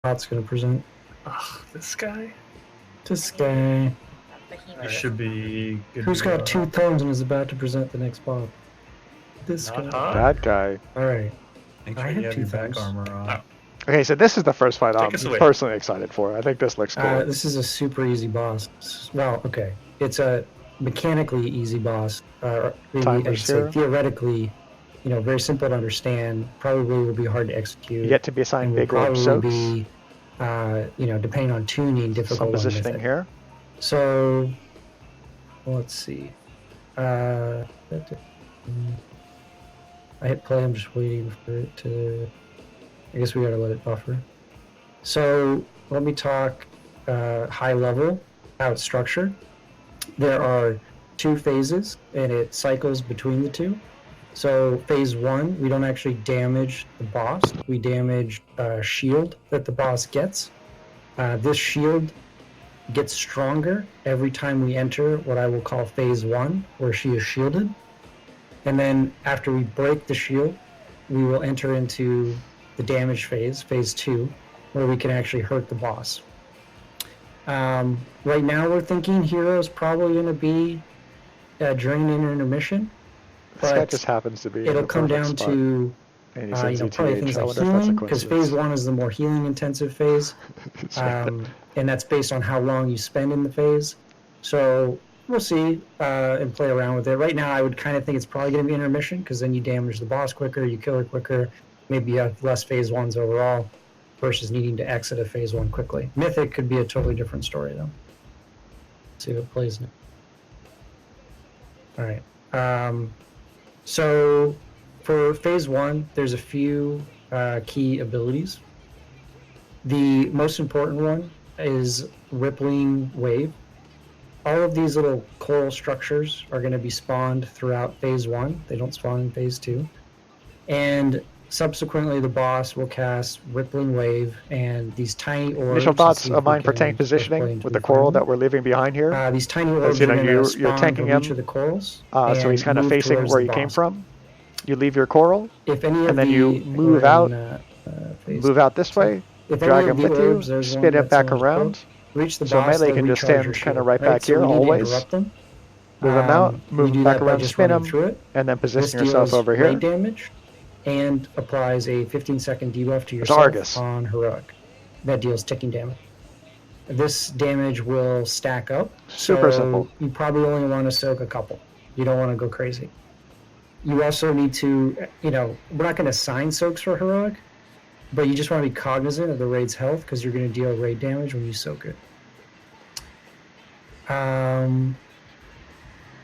Bot's gonna present. Ugh, this guy. This guy. He should be good. Who's got 2 thumbs and is about to present the next bot? This Not guy. hot. That guy. Alright. Make I sure have you have 2 your back thumbs. armor on. Okay, so this is the first fight I'm Take us away. personally excited for. I think this looks cool. This is a super easy boss. Well, okay. It's a mechanically easy boss. Maybe Timers I'd say here. theoretically, very simple to understand. Probably will be hard to execute. You get to be assigned and will big orb probably soaks. be, depending on tuning, difficult. Some positioning with it. here. So, let's see. I hit play. I'm just waiting for it to. I guess we gotta let it buffer. So let me talk high level, how it's structured. There are 2 phases, and it cycles between the 2. So phase 1, we don't actually damage the boss. We damage a shield that the boss gets. This shield gets stronger every time we enter what I will call phase 1, where she is shielded. And then after we break the shield, we will enter into the damage phase, phase 2, where we can actually hurt the boss. Right now we're thinking hero's probably going to be during an intermission. This guy just happens to be. It'll come down to and he's in probably things I like wonder if that's a healing, because phase coincidence. 1 is the more healing intensive phase. And that's based on how long you spend in the phase. So we'll see and play around with it. Right now, I would kind of think it's probably going to be intermission, because then you damage the boss quicker, you kill her quicker, maybe you have less phase 1s overall, versus needing to exit a phase 1 quickly. Mythic could be a totally different story, though. Let's see if it plays now. All right. So for phase 1, there's a few key abilities. The most important one is Rippling Wave. All of these little coral structures are going to be spawned throughout phase 1. They don't spawn in phase 2. And subsequently, the boss will cast Rippling Wave, and these tiny orbs. Initial thoughts of mine for tank positioning with the coral that we're leaving behind here. These tiny orbs are going to spawn tanking from him, each of the corals. so he's kind of facing where you came from. You leave your coral, and then you move out, this way, drag him with you, spin him back around. So melee can just stand kind of right back here, always. Move him out, move him back around, spin him, and then position yourself over here. Damage and applies a 15-second debuff to yourself on heroic. That deals ticking damage. This damage will stack up. Super simple. You probably only want to soak a couple. You don't want to go crazy. You also need to, we're not going to assign soaks for heroic, but you just want to be cognizant of the raid's health, because you're going to deal raid damage when you soak it.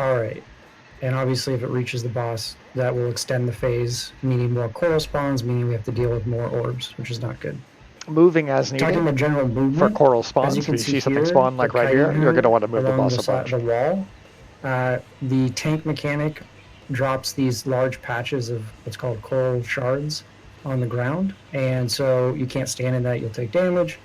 Alright. And obviously if it reaches the boss, that will extend the phase, meaning more coral spawns, meaning we have to deal with more orbs, which is not good. Moving as needed. Talking about general movement, for coral spawns, if you see something spawn like right here, you're going to want to move the boss a bunch. The wall, the tank mechanic drops these large patches of what's called coral shards on the ground, and so you can't stand in that, you'll take damage.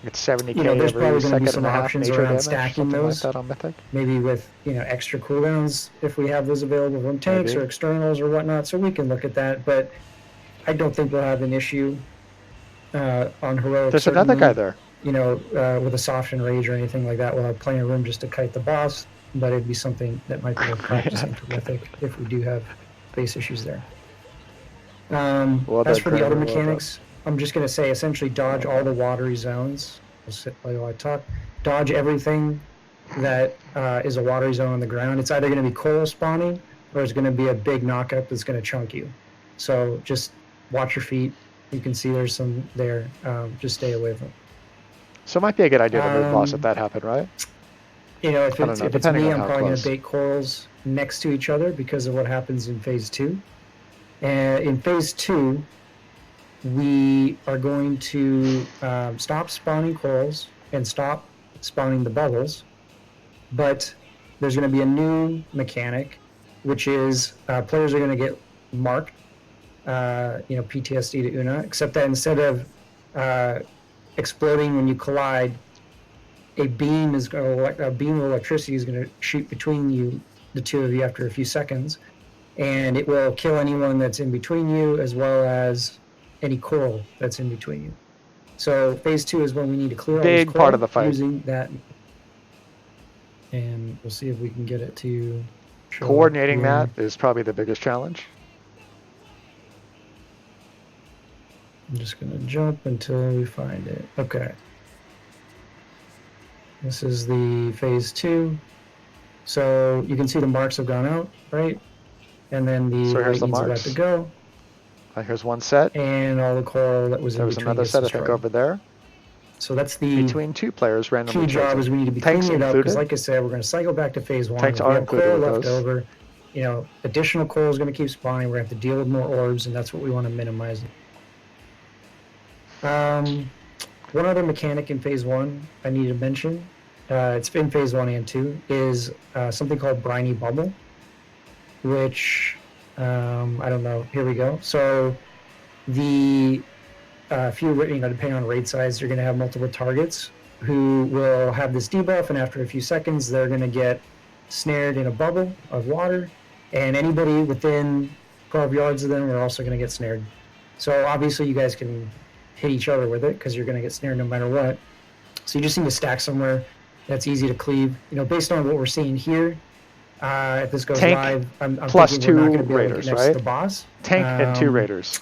It's 70k there's every probably going to be second some and a half options nature around damage, stacking something those. like that on Mythic. Maybe with extra cooldowns if we have those available from tanks or externals or whatnot, so we can look at that. But I don't think we'll have an issue on heroic. There's another guy there. With a soft and rage or anything like that, we'll have plenty of room just to kite the boss. But it'd be something that might be worth practicing for Mythic if we do have base issues there. As for the other mechanics, I'm just going to say essentially dodge all the watery zones. I'll sit while I talk. Dodge everything that is a watery zone on the ground. It's either going to be coral spawning or it's going to be a big knockup that's going to chunk you. So just watch your feet. You can see there's some there. Just stay away from them. So it might be a good idea to move boss if that happened, right? If it's me, I'm probably going to bait corals next to each other because of what happens in phase 2. And in phase 2, we are going to stop spawning corals and stop spawning the bubbles, but there's going to be a new mechanic, which is players are going to get marked, PTSD to Una, except that instead of exploding when you collide, a beam of electricity is going to shoot between the two of you after a few seconds, and it will kill anyone that's in between you as well as any coral that's in between you. So phase 2 is when we need to clear all Big this part coral of the fight. using that. And we'll see if we can get it to show Coordinating up that is probably the biggest challenge. I'm just going to jump until we find it. Okay. This is the phase 2. So you can see the marks have gone out, right? And then the lightning's about to go. Here's one set. And all the coral that was in between. There was another set, I think, over there. So that's the between 2 players randomly key job is we need to be cleaning it up because, like I said, we're going to cycle back to phase 1. Tanks if are we have included coral with left those. over, you know, additional coral is going to keep spawning. We're going to have to deal with more orbs, and that's what we want to minimize. One other mechanic in phase 1 I need to mention, it's in phase 1 and 2, is something called briny bubble, which I don't know. Here we go. So the few, depending on raid size, you're going to have multiple targets who will have this debuff, and after a few seconds, they're going to get snared in a bubble of water, and anybody within 12 yards of them are also going to get snared. So obviously, you guys can hit each other with it because you're going to get snared no matter what. So you just need to stack somewhere that's easy to cleave. Based on what we're seeing here, if this goes Tank live, I'm plus thinking we're not 2 going to be able to raiders, get next right? to the boss. Tank and 2 raiders.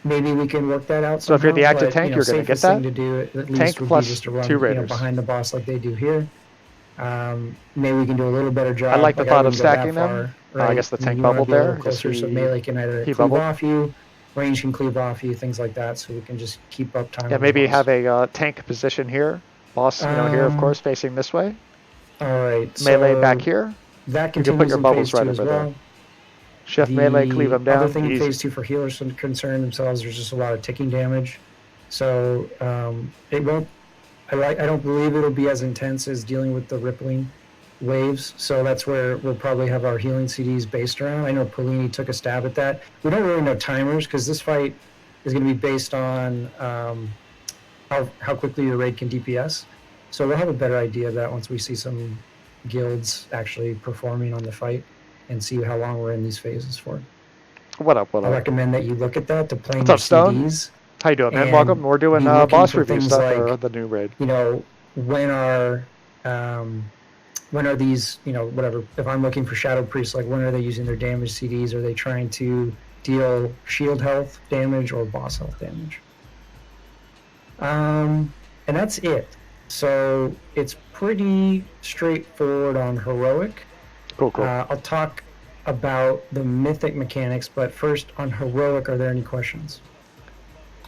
Maybe we can work that out. So if you're the active but, tank, you're going to get safest that. Thing to do at least Tank would plus be just to run 2 raiders. behind the boss like they do here. Maybe we can do a little better job. I like the thought of wouldn't go that stacking them. far, right? I guess the tank You wanna bubbled be a little there. closer, so melee can either he cleave bubbled. off you, range can cleave off you, things like that. So we can just keep up time. Yeah, on the maybe boss. have a tank position here. Boss, here, of course, facing this way. All right. Melee so back here. That You continues can put your in bubbles phase right 2 as over well. there. Chef melee, cleave them down. Other thing in Easy. phase 2 for healers concern themselves, there's just a lot of ticking damage. So it won't. I don't believe it'll be as intense as dealing with the rippling waves. So that's where we'll probably have our healing CDs based around. I know Polini took a stab at that. We don't really know timers because this fight is going to be based on how quickly your raid can DPS. So we'll have a better idea of that once we see some guilds actually performing on the fight and see how long we're in these phases for. What up? I recommend that you look at that to plan What's your up, Stone? CDs. How you doing, man? and Welcome. We're doing be looking boss for review things stuff like, for the new raid. When are these, whatever, if I'm looking for Shadow Priests, like when are they using their damage CDs? Are they trying to deal shield health damage or boss health damage? And that's it. So it's pretty straightforward on heroic. Cool. I'll talk about the mythic mechanics, but first on heroic, are there any questions?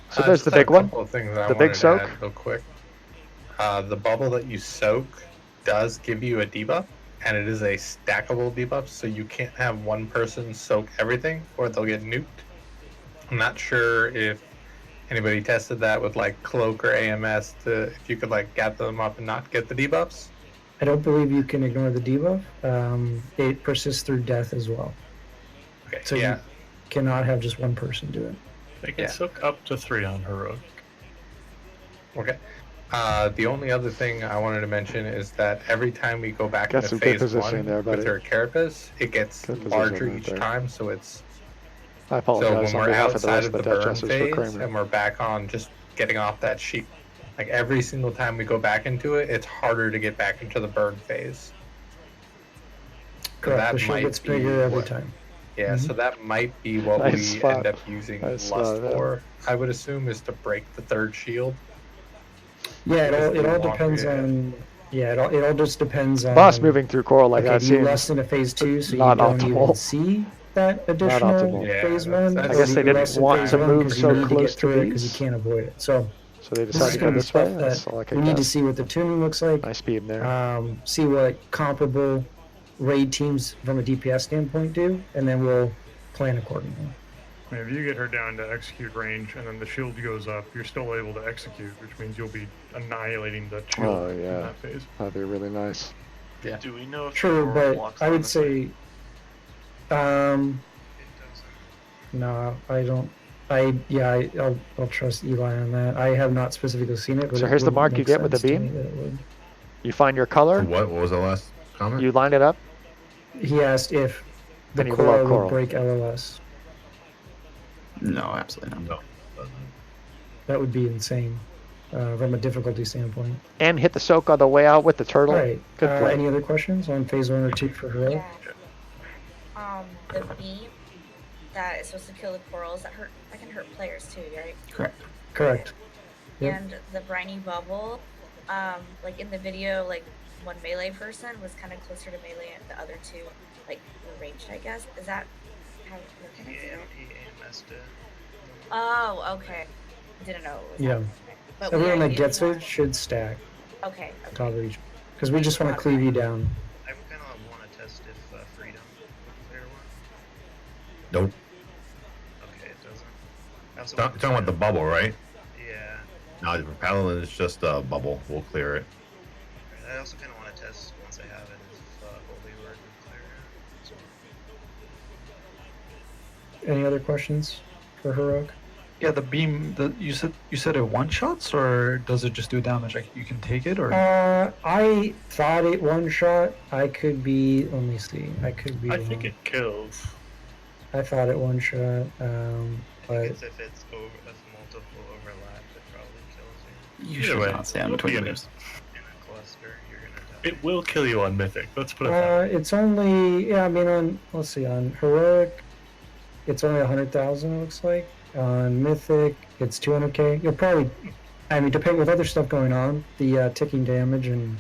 So there's the big one. The big soak. Real quick. The bubble that you soak does give you a debuff, and it is a stackable debuff, so you can't have one person soak everything, or they'll get nuked. I'm not sure if anybody tested that with like Cloak or AMS if you could like gather them up and not get the debuffs. I don't believe you can ignore the debuff. It persists through death as well. Okay. So you cannot have just one person do it. They can soak up to 3 on heroic. Okay. The only other thing I wanted to mention is that every time we go back into phase 1 with our carapace, it gets larger each time, so it's... I apologize so when we're outside of the burn Jesters phase and we're back on just getting off that sheet, like every single time we go back into it, it's harder to get back into the burn phase. Correct. The shield gets bigger every time. Yeah, so that might be what we end up using Lust for. I would assume is to break the 3rd shield. Yeah, it all depends on. Yeah, it all just depends on. Boss moving through coral like that. Do you Lust in a phase 2, so you not don't optimal. even see that additional phase 1? I guess they didn't want to move so close to it because you can't avoid it. So they decided to go this way. That's all I can we need to see what the tuning looks like. Nice beam there. See what comparable raid teams from a DPS standpoint do, and then we'll plan accordingly. I mean, if you get her down to execute range and then the shield goes up, you're still able to execute, which means you'll be annihilating the shield in that phase. That'd be really nice. Yeah. Do we know if true, but I would say, no, I don't. I'll trust Eli on that. I have not specifically seen it. But So here's the mark you get with the beam. You find your color. What was the last comment? You line it up. He asked if the And you coral blow would break LOS. No, absolutely not. No. That would be insane. from a difficulty standpoint. And hit the soak on the way out with the turtle. All right. Good play. Any other questions on phase 1 or 2 for her? Yeah. The beam that is supposed to kill the corals that can hurt players too, right? Correct. Yep. And the briny bubble, like in the video, like one melee person was kind of closer to melee, and the other two, like, were ranged, I guess. Is that how you're connected? Yeah, he AMS'd it. Oh, okay. Didn't know it was Yeah. But Everyone that gets it should stack Okay. top of each. Because we just want to cleave you down. I kind of want to test if freedom would clear one. Nope. Okay, it doesn't. You're talking about the bubble, right? Yeah. No, the Paladin is just a bubble. We'll clear it. I also kind of want to test once I have it if Holy Word would clear it. So. Any other questions for Heroic? Yeah, the beam. You said it one shots, or does it just do damage? Like you can take it, or? I thought it one shot. I could be. Let me see. I could be. I think it kills. I thought it one shot. But If it's multiple overlap, it probably kills you. You should not stand between those. In a cluster, you're gonna die. It will kill you on Mythic. Let's put it that way. it's only. Yeah, I mean on. Let's see. On Heroic, it's only 100,000. It looks like. On Mythic, it's 200k. You'll probably. I mean, depending with other stuff going on, the ticking damage and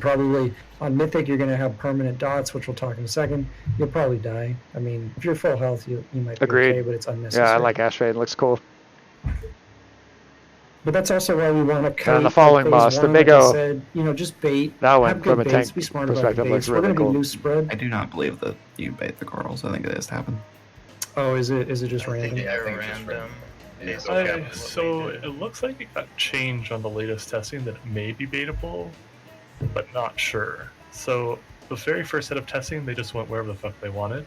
probably on Mythic you're going to have permanent dots, which we'll talk in a second. You'll probably die. I mean, if you're full health, you might be Agreed. okay, but it's unnecessary. Yeah, I like Ashvane. It looks cool. But that's also why we want to cut. And the following boss, the big O. Said, just bait. That one, have good from a baits, tank be smart about perspective, the baits. looks We're really going to cool. be loose spread. I do not believe that you bait the corals. I think it has to happen. Oh, is it just random? Yeah, I They're think it's just random. Yeah. Based on what So they did. it looks like it got changed on the latest testing that it may be baitable, but not sure. So the very first set of testing, they just went wherever the fuck they wanted.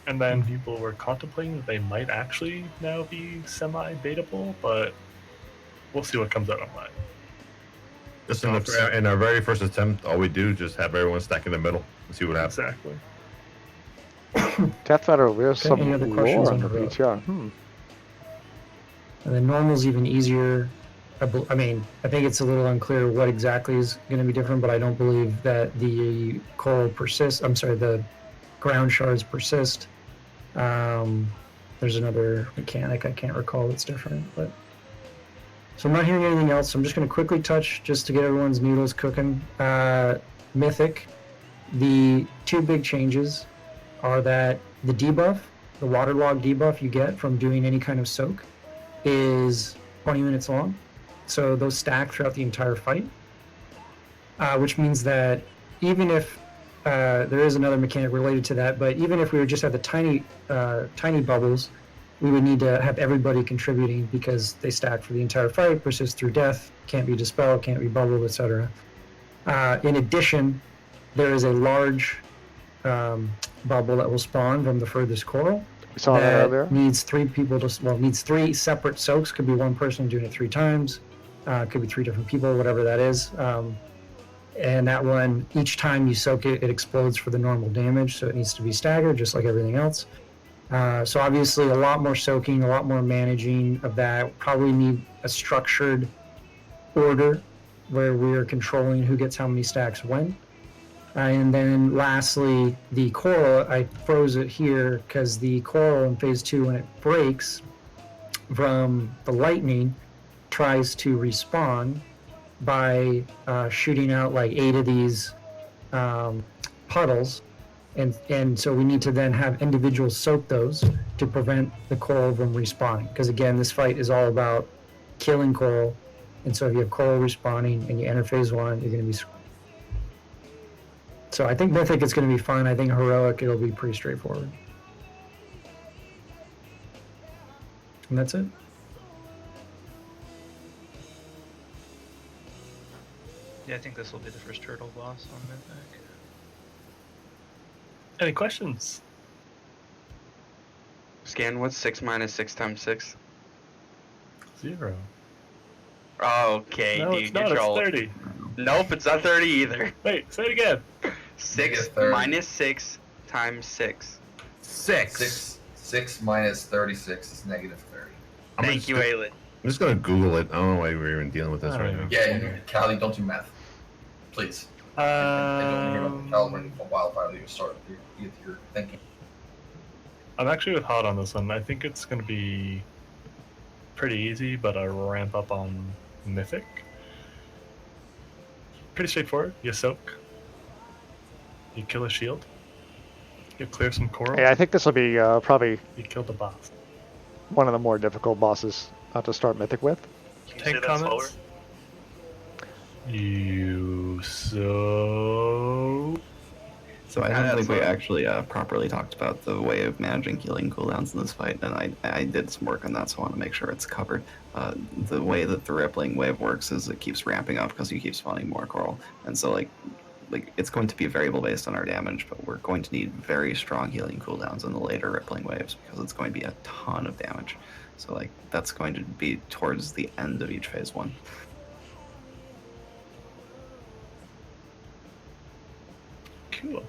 And then people were contemplating that they might actually now be semi-baitable, but we'll see what comes out on that. Just in our very first attempt, all we do just have everyone stack in the middle and see what happens. Exactly. Death Metal, we have some any other questions lore on on the Heroic? PTR. And then normal's even easier. I mean, I think it's a little unclear what exactly is going to be different, but I don't believe that the coral persists. I'm sorry, the ground shards persist. There's another mechanic I can't recall that's different, but so I'm not hearing anything else. I'm just going to quickly touch just to get everyone's noodles cooking. Mythic, the two big changes are that the debuff, the waterlog debuff you get from doing any kind of soak, is 20 minutes long. So those stack throughout the entire fight, which means that even if there is another mechanic related to that, but even if we would just have the tiny bubbles, we would need to have everybody contributing because they stack for the entire fight, persist through death, can't be dispelled, can't be bubbled, etc. In addition, there is a large bubble that will spawn from the furthest coral. We saw that earlier. Needs three people needs three separate soaks. Could be one person doing it 3 times. Could be 3 different people, whatever that is. And that one, each time you soak it, it explodes for the normal damage. So it needs to be staggered, just like everything else. So obviously a lot more soaking, a lot more managing of that. Probably need a structured order where we're controlling who gets how many stacks when. And then lastly, the coral, I froze it here because the coral in phase 2, when it breaks from the lightning, tries to respawn by shooting out like 8 of these puddles. And so we need to then have individuals soak those to prevent the coral from respawning. Because again, this fight is all about killing coral. And so if you have coral respawning and you enter phase 1, you're going to be... So I think Mythic is going to be fun. I think Heroic, it'll be pretty straightforward. And that's it. Yeah, I think this will be the first turtle boss on Mythic. Any questions? Scan, what's 6 minus 6 times 6? 0. Okay, No, dude, it's not. you're It's trolling. 30. Nope, it's not 30 either. Wait, say it again. 6 30. minus 6 times 6. 6. 6 minus 36 is negative 30. Thank you, Aylin. I'm just gonna Google it. I don't know why we're even dealing with this right now. Yeah, Callie, don't do math. Please. I don't want to hear about the calibrating for wildfire that you start with your thinking. I'm actually with Hot on this one. I think it's going to be pretty easy, but a ramp up on Mythic. Pretty straightforward. You soak. You kill a shield. You clear some coral. Yeah, I think this will be probably You kill the boss. one of the more difficult bosses to start Mythic with. Can you say that slower? You so. So I don't think we actually properly talked about the way of managing healing cooldowns in this fight, and I did some work on that, so I want to make sure it's covered. The way that the rippling wave works is it keeps ramping up because you keep spawning more coral, and so like it's going to be a variable based on our damage, but we're going to need very strong healing cooldowns in the later rippling waves because it's going to be a ton of damage. So like that's going to be towards the end of each phase 1. Cool.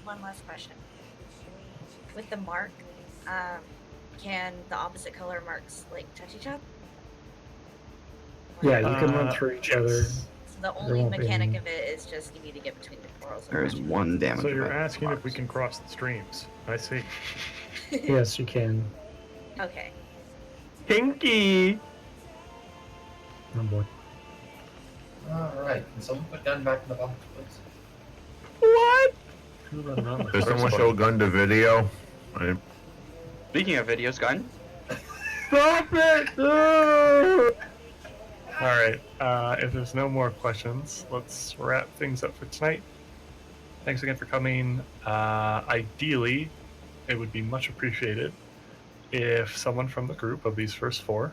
One last question. With the mark, can the opposite color marks like touch each other? Yeah, you can run through each other. So the only mechanic of it is just you need to get between the corals. There is one damage. So you're asking if we can cross the streams. I see. Yes, you can. Okay. Pinky! Oh boy. Alright, can someone put gun back in the box, please? What? Does someone show gun to video? Speaking of videos, gun. Stop it! Alright, if there's no more questions, let's wrap things up for tonight. Thanks again for coming. Ideally, it would be much appreciated if someone from the group of these first 4,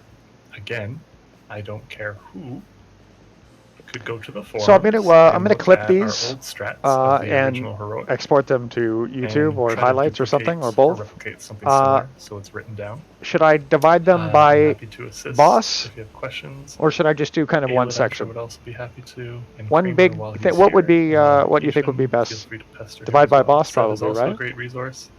again, I don't care who, could go to the forums. So I'm gonna clip these old strats of the and original heroic export them to YouTube and or try to highlights or duplicate something or both. replicate something similar, so it's written down. Should I divide them I'm by happy to assist boss, if you have questions. or should I just do kind of one Caleb, I'm sure section? would also be happy to. And One Kramer, big while thing. he's What would here, be what do you think would be feel best? free to pester him Divide as by well. boss, Seth is probably, also right? a great resource,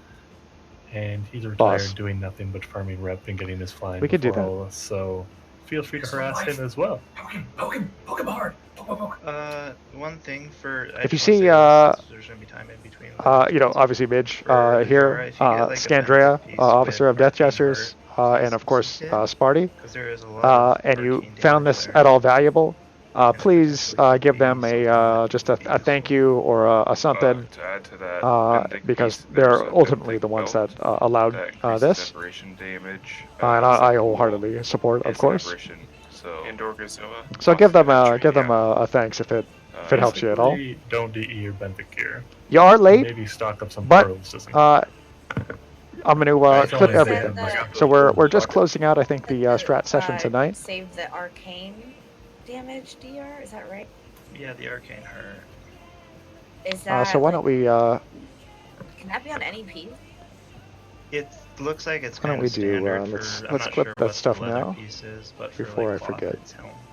and he's retired, Boss. doing nothing but farming rep and getting his flying. We could do before that. all of us, so feel free to harass him as well. Poke him hard! Poke. One thing for... If you see, there's gonna be time in between. you know, obviously Midge For here, if you get, like, a Scandrea, piece officer with of Death 14 Jesters, and of course Sparty. Because there is a lot of And you arcane found damage this there. at all valuable, please give them a just a thank you or a something, To add to that, because they're ultimately the ones that allowed this, separation damage. and I wholeheartedly support, of course. Indoor Gazilla. So give them a thanks if it helps you at all. Basically, don't DE your Benthic gear. You are late, Maybe stock up some but pearls just in I'm going to clip only everything. fair. So we're just closing out, I think, the strat session tonight. Save the arcane damage DR, is that right? Yeah, the arcane hurt. Is that So why don't we can that be on any piece? It looks like it's Why don't kind we of do, standard let's for, clip I'm not sure that what stuff leather now, piece is, but before for, I like, cloth forget. and helm.